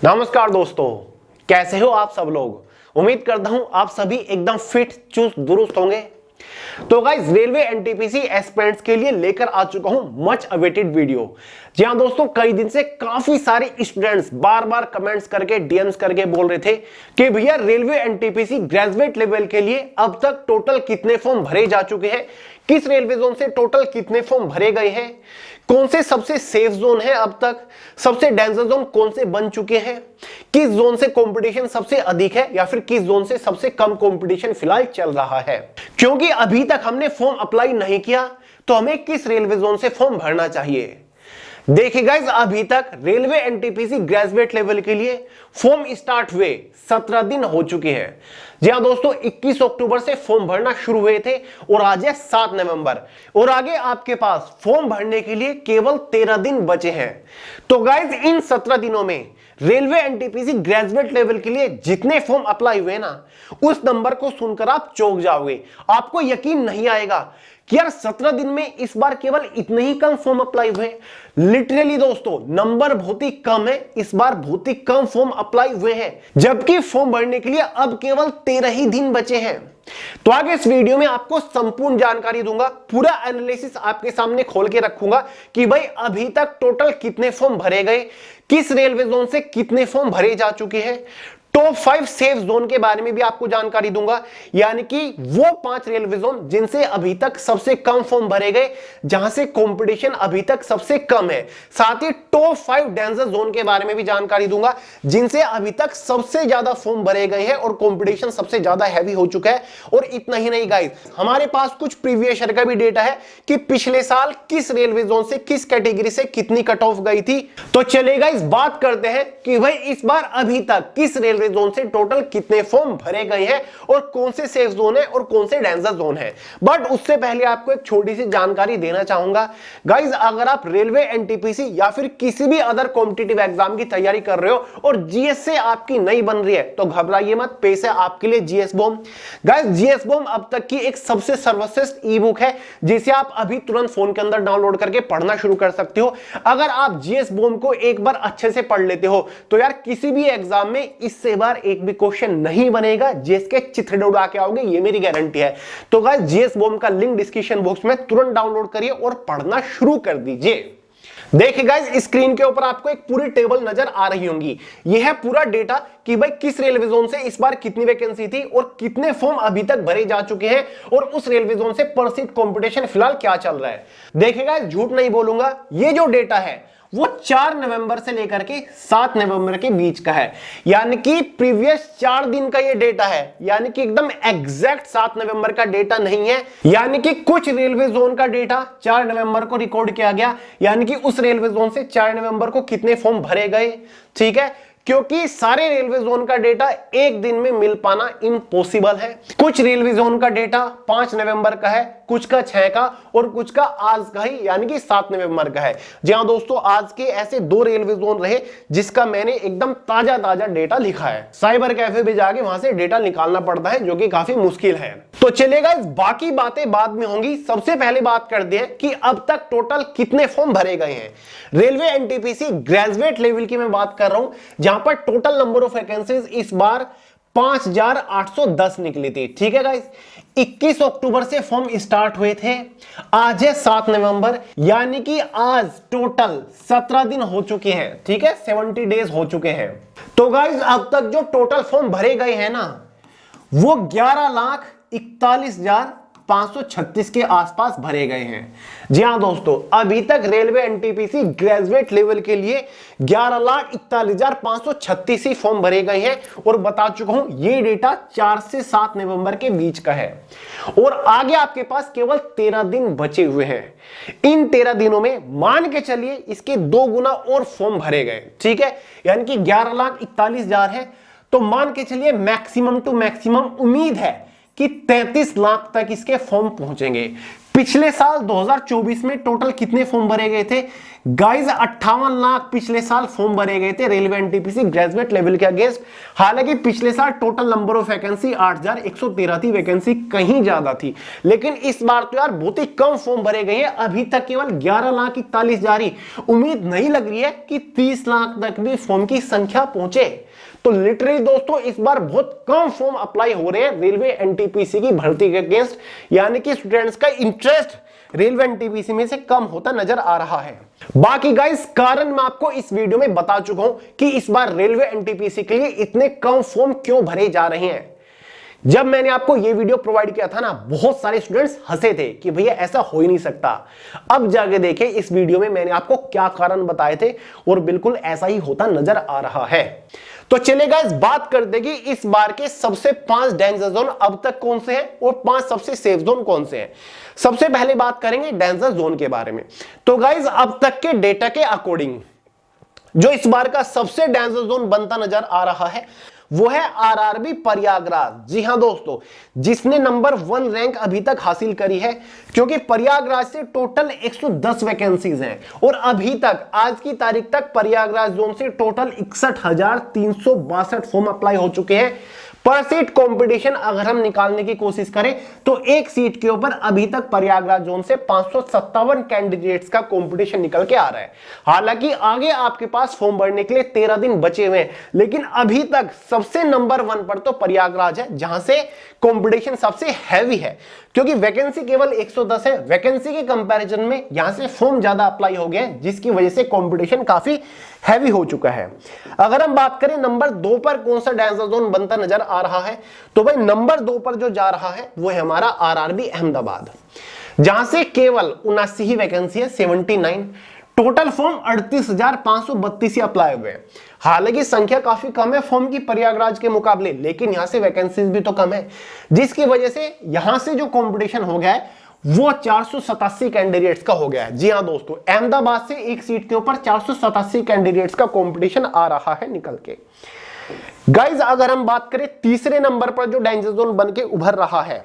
नमस्कार दोस्तों, कैसे हो आप सब लोग। उम्मीद करता हूं आप सभी एकदम फिट चुस्त दुरुस्त होंगे। तो गाइस, रेलवे एनटीपीसी एस्पिरेंट्स के लिए लेकर आ चुका हूं मच अवेटेड वीडियो। जी हां दोस्तों, कई दिन से काफी सारे स्टूडेंट्स बार बार कमेंट्स करके डीएम्स करके बोल रहे थे कि भैया रेलवे एनटीपीसी ग्रेजुएट लेवल के लिए अब तक टोटल कितने फॉर्म भरे जा चुके हैं, किस रेलवे जोन से टोटल कितने फॉर्म भरे गए हैं, कौन से सबसे सेफ जोन है, अब तक सबसे डेंजर जोन कौन से बन चुके हैं, किस जोन से कंपटीशन सबसे अधिक है या फिर किस जोन से सबसे कम कंपटीशन फिलहाल चल रहा है। क्योंकि अभी तक हमने फॉर्म अप्लाई नहीं किया तो हमें किस रेलवे जोन से फॉर्म भरना चाहिए। देखिए गाइस, अभी तक रेलवे एनटीपीसी ग्रेजुएट लेवल के लिए फॉर्म स्टार्ट हुए 17 दिन हो चुके हैं। जी हां दोस्तों, 21 अक्टूबर से फॉर्म भरना शुरू हुए थे और आज है 7 नवंबर और आगे आपके पास फॉर्म भरने के लिए केवल 13 दिन बचे हैं। तो गाइस, इन 17 दिनों में रेलवे एनटीपीसी ग्रेजुएट लेवल के लिए जितने फॉर्म अप्लाई हुए ना, उस नंबर को सुनकर आप चौंक जाओगे। आपको यकीन नहीं आएगा कि यार 17 दिन में इस बार केवल इतने ही कम फॉर्म अप्लाई हुए। लिटरली दोस्तों, नंबर बहुत ही कम है, इस बार बहुत ही कम फॉर्म अप्लाई हुए हैं, जबकि फॉर्म भरने के लिए अब केवल 13 ही दिन बचे हैं। तो आगे इस वीडियो में आपको संपूर्ण जानकारी दूंगा, पूरा एनालिसिस आपके सामने खोल के रखूंगा कि भाई अभी तक टोटल कितने फॉर्म भरे गए, किस रेलवे जोन से कितने फॉर्म भरे जा चुके हैं, टॉप 5 सेफ जोन के बारे में भी आपको जानकारी दूंगा, यानी कि वो 5 रेलवे जोन जिनसे अभी तक सबसे कम फॉर्म भरे गए, जहां से कंपटीशन अभी तक सबसे कम है। साथ ही टॉप 5 डेंजर जोन के बारे में भी जानकारी दूंगा, जिनसे अभी तक सबसे ज्यादा फॉर्म भरे गए हैं और कंपटीशन सबसे ज्यादा हैवी हो चुका है। और इतना ही नहीं गाइस, हमारे पास कुछ प्रीवियस ईयर का भी डेटा है कि पिछले साल किस रेलवे जोन से किस कैटेगरी से कितनी कट ऑफ गई थी। तो चलिए गाइस, बात करते हैं कि भाई इस बार अभी तक किस रेलवे जोन से टोटल कितने फॉर्म भरे गए हैं और कौन से सेफ जोन है और कौन से डेंजर जोन है। बट उससे पहले आपको एक छोटी सी जानकारी देना चाहूंगा गाइस, अगर आप रेलवे एनटीपीसी या फिर किसी भी अदर कॉम्पिटिटिव एग्जाम की तैयारी कर रहे हो और जीएस से आपकी नहीं बन रही है तो घबराइए मत, पेश है आपके लिए GS bomb. Guys, GS bomb अब तक की एक सबसे सर्वश्रेष्ठ ई बुक है, जिसे आप अभी तुरंत फोन के अंदर डाउनलोड करके पढ़ना शुरू कर सकते हो। अगर आप जीएस बॉम्ब को एक बार अच्छे से पढ़ लेते हो तो यार किसी भी एग्जाम में इससे बार एक भी क्वेश्चन नहीं बनेगा जिसके चित्र उड़ा के आओगे, ये मेरी गारंटी है। तो गाइस, जीएस बॉम्ब का लिंक डिस्क्रिप्शन बॉक्स में तुरंत डाउनलोड करिए और पढ़ना शुरू कर दीजिए। देखिए गाइस, स्क्रीन के ऊपर आपको एक पूरी टेबल नजर आ रही होंगी। यह है पूरा डेटा कि भाई किस रेलवे जोन से इस बार कितनी वैकेंसी थी और कितने फॉर्म अभी तक भरे जा चुके हैं और उस रेलवे जोन से परसित कंपटीशन फिलहाल क्या चल रहा है। देखिए गाइस, झूठ नहीं बोलूंगा, ये जो डेटा है वो 4 नवंबर से लेकर के 7 नवंबर के बीच का है, यानी कि प्रीवियस 4 दिन का ये डेटा है, यानी कि एकदम एग्जैक्ट 7 नवंबर का डेटा नहीं है। यानी कि कुछ रेलवे जोन का डेटा 4 नवंबर को रिकॉर्ड किया गया, यानी कि उस रेलवे जोन से 4 नवंबर को कितने फॉर्म भरे गए, ठीक है, क्योंकि सारे रेलवे जोन का डेटा एक दिन में मिल पाना इम्पॉसिबल है। कुछ रेलवे जोन का डेटा 5 नवंबर का है, कुछ का 6 का और कुछ का आज का ही यानी कि 7 नवंबर का है। जी हां दोस्तों, आज के ऐसे 2 रेलवे जोन रहे जिसका मैंने एकदम ताजा डेटा लिखा है। साइबर कैफे भी जाके वहां से डेटा निकालना पड़ता है, जो कि काफी मुश्किल है। तो चलेगा, बाकी बातें बाद में होंगी। सबसे पहले बात करते हैं कि अब तक टोटल कितने फॉर्म भरे गए हैं। रेलवे एनटीपीसी ग्रेजुएट लेवल की मैं बात कर रहा हूं, जहां पर टोटल नंबर ऑफ वैकेंसीज इस बार 5810 निकली थी। ठीक है गाइस, 21 अक्टूबर से फॉर्म स्टार्ट हुए थे, आज है 7 नवंबर, यानी कि आज टोटल 17 दिन हो चुके हैं। ठीक है, 70 डेज हो चुके हैं। तो गाइस, अब तक जो टोटल फॉर्म भरे गए हैं ना, वो 11,41,536 के आसपास भरे गए हैं। जी हां दोस्तों, अभी तक रेलवे एनटीपीसी ग्रेजुएट लेवल के लिए 11,41,536 ही फॉर्म भरे गए हैं और बता चुका हूं ये डेटा 4 से 7 नवंबर के बीच का है और आगे आपके पास केवल 13 दिन बचे हुए हैं। इन 13 दिनों में मान के चलिए इसके 2 गुना और फॉर्म भरे गए, ठीक है, यानी कि 11,41,000 है, तो मान के चलिए मैक्सिमम टू मैक्सिमम उम्मीद है कि 33 लाख तक इसके फॉर्म पहुंचेंगे। पिछले साल 2024 में टोटल कितने फॉर्म भरे गए थे गाइस? 58 लाख पिछले साल फॉर्म भरे गए थे रेलवे एनटीपीसी ग्रेजुएट लेवल के अगेंस्ट। हालांकि पिछले साल टोटल नंबर ऑफ वैकेंसी 8113 थी, वैकेंसी कहीं ज्यादा थी, लेकिन इस बार तो यार बहुत ही कम फॉर्म भरे गए हैं। अभी तक केवल 11,41,000 जारी। उम्मीद नहीं लग रही है कि 30 लाख तक भी फॉर्म की संख्या पहुंचे। तो लिटरली दोस्तों इस बार बहुत कम फॉर्म अप्लाई हो रहे हैं रेलवे एनटीपीसी की भर्ती के अगेंस्ट, यानी कि स्टूडेंट्स का इंटरेस्ट रेलवे एनटीपीसी में से कम होता नजर आ रहा है। बाकी गाइस कारण मैं आपको इस वीडियो में बता चुका हूं कि इस बार रेलवे एनटीपीसी के लिए इतने कम फॉर्म क्यों भरे जा रहे हैं। जब मैंने आपको यह वीडियो प्रोवाइड किया था ना, बहुत सारे स्टूडेंट्स हंसे थे कि भैया ऐसा हो ही नहीं सकता। अब जाके देखें इस वीडियो में मैंने आपको क्या कारण बताए थे और बिल्कुल ऐसा ही होता नजर आ रहा है। तो चलेगा इस बात कर देगी इस बार के सबसे 5 डेंजर जोन अब तक कौन से हैं और 5 सबसे सेफ जोन कौन से हैं। सबसे पहले बात करेंगे डेंजर जोन के बारे में। तो गाइज अब तक के डेटा के अकॉर्डिंग जो इस बार का सबसे डेंजर जोन बनता नजर आ रहा है वो है आरआरबी प्रयागराज। जी हां दोस्तों, जिसने नंबर 1 रैंक अभी तक हासिल करी है, क्योंकि प्रयागराज से टोटल 110 वैकेंसीज हैं और अभी तक आज की तारीख तक प्रयागराज जोन से टोटल 61,362 फॉर्म अप्लाई हो चुके हैं। पर सीट कंपटीशन अगर हम निकालने की कोशिश करें तो एक सीट के ऊपर अभी तक प्रयागराज जोन से 557 कैंडिडेट्स का कंपटीशन निकल के आ रहा है। हालांकि आगे आपके पास फॉर्म भरने के लिए 13 दिन बचे हुए हैं, लेकिन अभी तक सबसे नंबर 1 पर तो प्रयागराज है, जहां से कंपटीशन सबसे हैवी है, क्योंकि वैकेंसी केवल 110 है। वैकेंसी के कंपैरिजन में यहां से फॉर्म ज्यादा अप्लाई हो गए हैं, जिसकी वजह से कंपटीशन काफी हैवी हो चुका है। अगर हम बात करें नंबर 2 पर कौन सा डेंजर जोन बनता नजर आ रहा है, तो भाई नंबर 2 पर जो जा रहा है वो है हमारा आरआरबी अहमदाबाद, जहां से केवल 79 ही वैकेंसी है, 79। टोटल फॉर्म 38,532 ही अप्लाई हुए हैं। हालांकि संख्या काफी कम है फॉर्म की प्रयागराज के मुकाबले, लेकिन यहां से वैकेंसीज भी तो कम है, जिसकी वजह से यहां से जो कंपटीशन हो गया है वो 487 कैंडिडेट्स का हो गया है। जी हां दोस्तों, अहमदाबाद से एक सीट के ऊपर 487 कैंडिडेट्स का कंपटीशन आ रहा है निकल के। गाइज अगर हम बात करें तीसरे नंबर पर जो डेंजर जोन बन के उभर रहा है,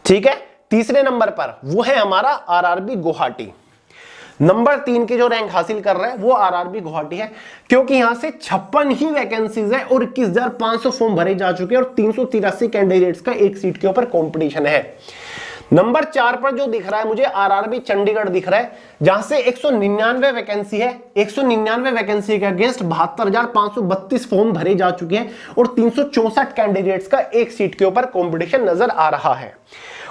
ठीक है, तीसरे नंबर पर वो है हमारा आरआरबी गुवाहाटी। नंबर 3 के जो रैंक हासिल कर रहा है वो आरआरबी गुवाहाटी है, क्योंकि यहां से 56 ही वैकेंसीज है और 21,500 फॉर्म भरे जा चुके हैं और 383 कैंडिडेट्स का एक सीट के ऊपर कंपटीशन है। नंबर 4 पर जो दिख रहा है मुझे आरआरबी चंडीगढ़ दिख रहा है, जहां से 199 वैकेंसी है। 199 वैकेंसी के अगेंस्ट 72,532 फॉर्म भरे जा चुके हैं और 364 कैंडिडेट्स का एक सीट के ऊपर कंपटीशन नजर आ रहा है।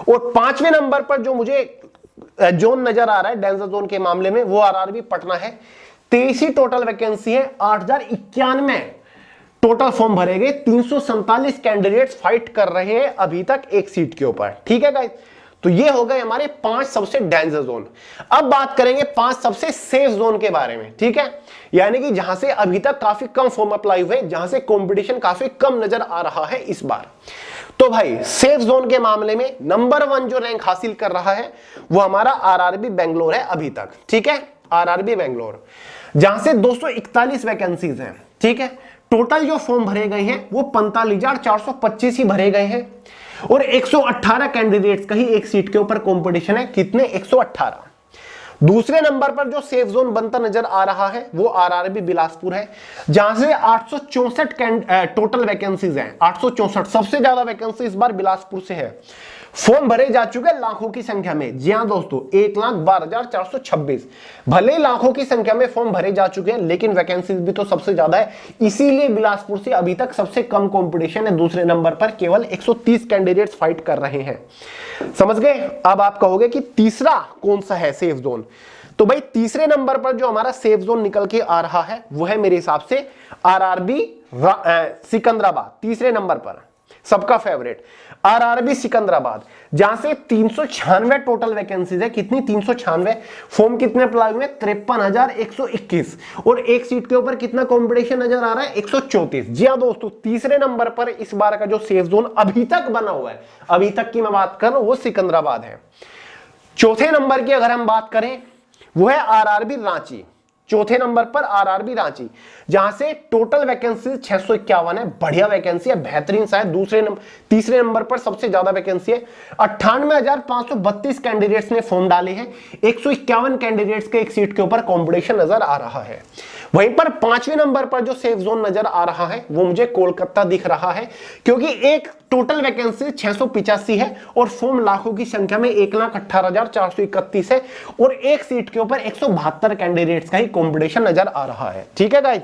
और 5वें नंबर पर जो मुझे जोन नजर आ रहा है डेंजर जोन के मामले में वो आरआरबी पटना है। 23 ही टोटल वैकेंसी है, 8,091 टोटल फॉर्म भरे गए, 347 कैंडिडेट्स फाइट कर रहे हैं अभी तक एक सीट के ऊपर। ठीक है गाइस, तो ये हो गए हमारे 5 सबसे डेंजर जोन। अब बात करेंगे 5 सबसे सेफ जोन के बारे में, ठीक है, यानी कि जहां से अभी तक काफी कम फॉर्म अप्लाई हुए, जहां से कंपटीशन काफी कम नजर आ रहा है इस बार। तो भाई सेफ जोन के मामले में नंबर 1 जो रैंक हासिल कर रहा है वो हमारा आरआरबी बेंगलोर है अभी तक, ठीक है, आरआरबी बेंगलोर, जहां से 241 वैकेंसीज हैं। ठीक है, टोटल जो फॉर्म भरे गए हैं वो 45,425 ही भरे गए हैं और 118 कैंडिडेट्स का ही एक सीट के ऊपर कंपटीशन है। कितने? 118। दूसरे नंबर पर जो सेफ जोन बनता नजर आ रहा है वो आरआरबी बिलासपुर है, जहां से 864 टोटल वैकेंसीज हैं। 864, सबसे ज्यादा वैकेंसी इस बार बिलासपुर से है। फॉर्म भरे जा चुके हैं लाखों की संख्या में। जी हां दोस्तों, 1,12,426, भले लाखों की संख्या में फॉर्म भरे जा चुके हैं, लेकिन वैकेंसीज भी तो सबसे ज्यादा है, इसीलिए बिलासपुर से अभी तक सबसे कम कंपटीशन है। दूसरे नंबर पर केवल 130 कैंडिडेट्स फाइट कर रहे हैं। समझ गए? अब आप कहोगे कि तीसरा कौन सा है सेफ जोन, तो भाई तीसरे नंबर पर जो हमारा सेफ जोन निकल के आ रहा है वो है मेरे हिसाब से आरआरबी सिकंदराबाद। तीसरे नंबर पर सबका फेवरेट आरआरबी सिकंदराबाद, जहां से 396 टोटल वैकेंसीज है। कितनी? 396। फॉर्म कितने अप्लाई हुए? 53,121 और एक सीट के ऊपर कितना कंपटीशन नजर आ रहा है? 134। जी हां दोस्तों, तीसरे नंबर पर इस बार का जो सेफ जोन अभी तक बना हुआ है, अभी तक की मैं बात कर रहा हूं, वो सिकंदराबाद है। चौथे नंबर की अगर हम बात करें वो है आरआरबी रांची। चौथे नंबर पर आरआरबी रांची, जहां से टोटल वैकेंसी 651 है, बढ़िया वैकेंसी है, बेहतरीन शायद तीसरे नंबर पर सबसे ज्यादा वैकेंसी है। 98,532 कैंडिडेट्स ने फॉर्म डाले हैं, 151 कैंडिडेट्स के एक सीट के ऊपर कॉम्पिटिशन नजर आ रहा है। वहीं पर 5वें नंबर पर जो सेफ जोन नजर आ रहा है वो मुझे कोलकाता दिख रहा है, क्योंकि एक टोटल वैकेंसी 685 है और फॉर्म लाखों की संख्या में 1,18,431 है और एक सीट के ऊपर 172 कैंडिडेट्स का ही कॉम्पिटिशन नजर आ रहा है। ठीक है गाइस,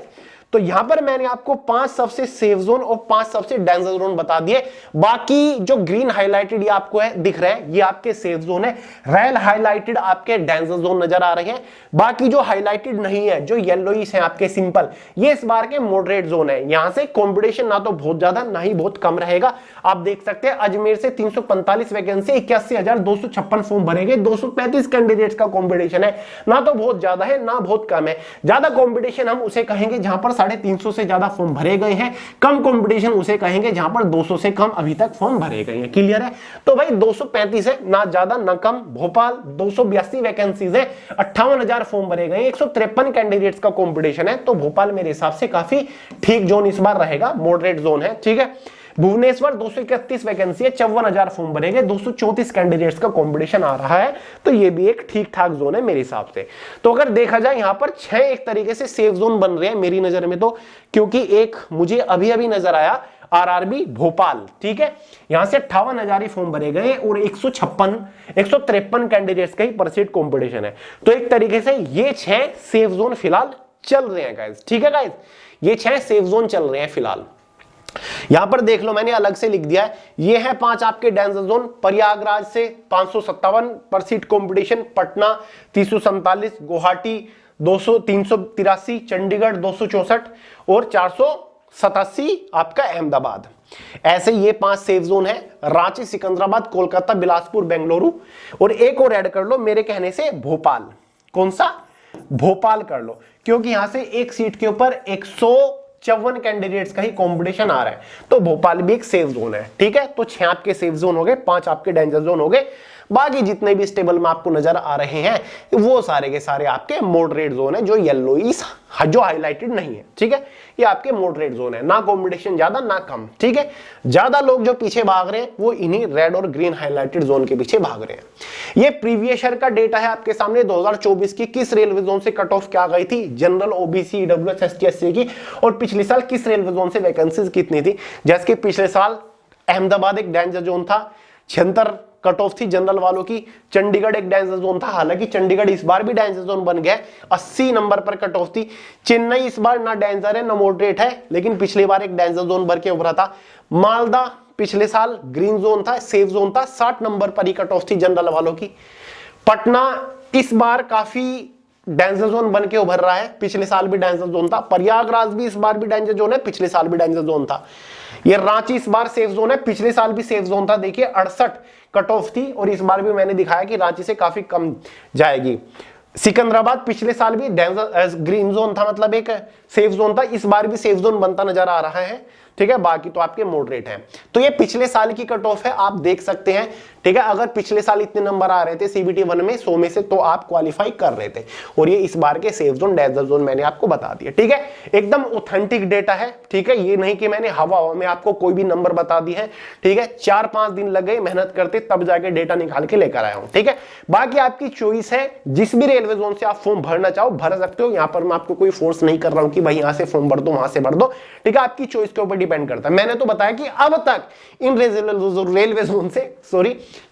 तो यहां पर मैंने आपको 5 सबसे सेफ जोन और 5 सबसे डेंजर जोन बता दिए। बाकी जो ग्रीन हाईलाइटेड ये आपको है दिख रहे हैं, ये आपके सेफ जोन है। रेड हाईलाइटेड आपके डेंजर जोन नजर आ रहे हैं। बाकी जो हाईलाइटेड नहीं है, जो येलोइश है आपके सिंपल, ये इस बार के मॉडरेट जोन है। यहां से कंपटीशन ना तो बहुत ज्यादा ना ही बहुत कम रहेगा। आप देख सकते हैं अजमेर से 345 वैकेंसी, 81,256 फॉर्म भरे गए, 235 कैंडिडेट्स का कॉम्पिटिशन है। ना तो बहुत ज्यादा है ना बहुत कम है। ज्यादा कॉम्पिटिशन हम उसे कहेंगे जहां पर 350 से ज्यादा फॉर्म भरे गए हैं। कम कंपटीशन उसे कहेंगे जहां पर 200 से कम अभी तक फॉर्म भरे गए हैं। क्लियर है? तो भाई 235 है, ना ज्यादा ना कम। भोपाल 282 वैकेंसीज है, 58,000 फॉर्म भरे गए, 153 कैंडिडेट्स का कंपटीशन है। तो भोपाल मेरे हिसाब से काफी ठीक जोन इस बार रहेगा, मॉडरेट जोन है। ठीक है। भुवनेश्वर 231 वैकेंसी है, 54,000 फॉर्म भरेंगे, 234 कैंडिडेट्स का कंपटीशन आ रहा है। तो ये भी एक ठीक ठाक जोन है मेरे हिसाब से। तो अगर देखा जाए यहां पर 6 एक तरीके से सेफ जोन बन रहे हैं मेरी नजर में, तो क्योंकि एक मुझे अभी अभी नजर आया आरआरबी भोपाल। ठीक है, यहां से 58,000 फॉर्म भरे गए और 153 कैंडिडेट्स का ही पर सीट कंपटीशन है। तो एक तरीके से ये 6 सेफ जोन फिलहाल चल रहे हैं गाइस। ठीक है गाइस, ये 6 सेफ जोन चल रहे हैं फिलहाल। यहां पर देख लो, मैंने अलग से लिख दिया है। ये है 5 आपके डेंजर जोन। प्रयागराज से 557 पर सीट कंपटीशन, पटना 347, गुवाहाटी 383, चंडीगढ़ 264 और 487 आपका अहमदाबाद। ऐसे ये 5 सेफ जोन है। रांची, सिकंदराबाद, कोलकाता, बिलासपुर, बेंगलुरु और एक और ऐड कर लो मेरे कहने से भोपाल। कौन सा? भोपाल कर लो, क्योंकि यहां से एक सीट के ऊपर 154 कैंडिडेट्स का ही कंपटीशन आ रहा है। तो भोपाल भी एक सेफ जोन है। ठीक है, तो 6 आपके सेफ जोन हो गए, 5 आपके डेंजर जोन हो गए। बाकी जितने भी स्टेबल में आपको नजर आ रहे हैं वो सारे के सारे आपके मॉडरेट जोन है, जो येलोइश जो हाईलाइटेड नहीं है। ठीक है, ये आपके मॉडरेट जोन है, ना कंपटीशन ज्यादा ना कम। ठीक है, ज्यादा लोग जो पीछे भाग रहे हैं वो इन्हीं रेड और ग्रीन हाईलाइटेड जोन के पीछे भाग रहे हैं। ये प्रीवियस ईयर का डेटा है आपके सामने 2024 की, किस रेलवे जोन से कट ऑफ क्या गई थी, general, OBC, EWS, ST, SC की, और पिछले साल किस रेलवे जोन से वैकेंसीज कितनी थी। जैसे कि पिछले साल अहमदाबाद एक डेंजर जोन था, 76 कट ऑफ थी जनरल वालों की। चंडीगढ़ एक डेंजर जोन था, हालांकि चंडीगढ़ इस बार भी डेंजर जोन बन गया, 80 नंबर पर कट ऑफ थी। चेन्नई इस बार ना डेंजर है ना मॉडरेट है, लेकिन पिछली बार एक डेंजर जोन बन के उभरा था। मालदा पिछले साल ग्रीन जोन था, सेफ जोन था, 60 नंबर पर ही कट ऑफ थी जनरल वालों की। पटना इस बार काफी डेंजर जोन बन के उभर रहा है, पिछले साल भी डेंजर जोन था। प्रयागराज भी इस बार भी डेंजर जोन है, पिछले साल भी डेंजर जोन था। ये रांची इस बार सेफ जोन है, पिछले साल भी सेफ जोन था। देखिए 68 कट ऑफ थी और इस बार भी मैंने दिखाया कि रांची से काफी कम जाएगी। सिकंदराबाद पिछले साल भी डेंजर ग्रीन जोन था, मतलब एक सेफ जोन था, इस बार भी सेफ जोन बनता नजर आ रहा है। ठीक है, बाकी तो आपके मॉडरेट हैं। तो ये पिछले साल की कट ऑफ है, आप देख सकते हैं। ठीक है, अगर पिछले साल इतने नंबर आ रहे थे सीबीटी 1 में 100 में से, तो आप क्वालिफाई कर रहे थे। और ये इस बार के सेफ जोन डेंजर जोन मैंने आपको बता दिया। ठीक है, एकदम ऑथेंटिक डेटा है। ठीक है, ये नहीं कि मैंने हवा में आपको कोई भी नंबर बता दी है। ठीक है, 4-5 दिन लग गए मेहनत करते, तब जाके डेटा निकाल के लेकर आया हूं। ठीक है, बाकी आपकी चॉइस है, जिस भी रेलवे जोन से आप फॉर्म भरना चाहो भर सकते हो। यहां पर मैं आपको कोई फोर्स नहीं कर रहा हूं कि भाई यहां से फॉर्म भर दो वहां से भर दो। ठीक है, आपकी चॉइस के ऊपर डिपेंड करता है। मैंने तो बताया कि अब तक इन रेलवे जोन से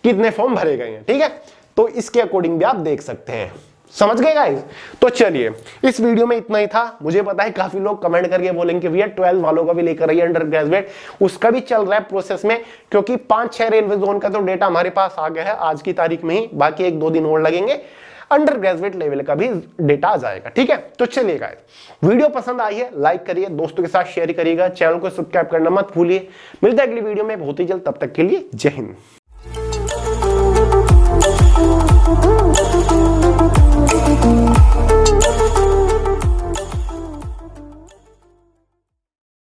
कितने फॉर्म भरे गए हैं। ठीक है, तो इसके अकॉर्डिंग भी आप देख सकते हैं। समझ गए गाइस? तो चलिए, इस वीडियो में इतना ही था। मुझे पता है काफी लोग कमेंट करके बोलेंगे कि भैया 12 वालों का भी लेकर आइए अंडर ग्रेजुएट, उसका भी चल रहा है प्रोसेस में, क्योंकि 5-6 रेलवे जोन का तो डेटा हमारे पास आ गया है आज की तारीख में ही। बाकी 1-2 दिन और लगेंगे, अंडर ग्रेजुएट लेवल का भी डेटा आ जाएगा। ठीक है, तो चलिए गाइस, वीडियो पसंद आई है लाइक करिए, दोस्तों के साथ शेयर करिएगा, चैनल को सब्सक्राइब करना मत भूलिए। मिलते हैं अगली वीडियो में बहुत ही जल्द, तब तक के लिए जय हिंद।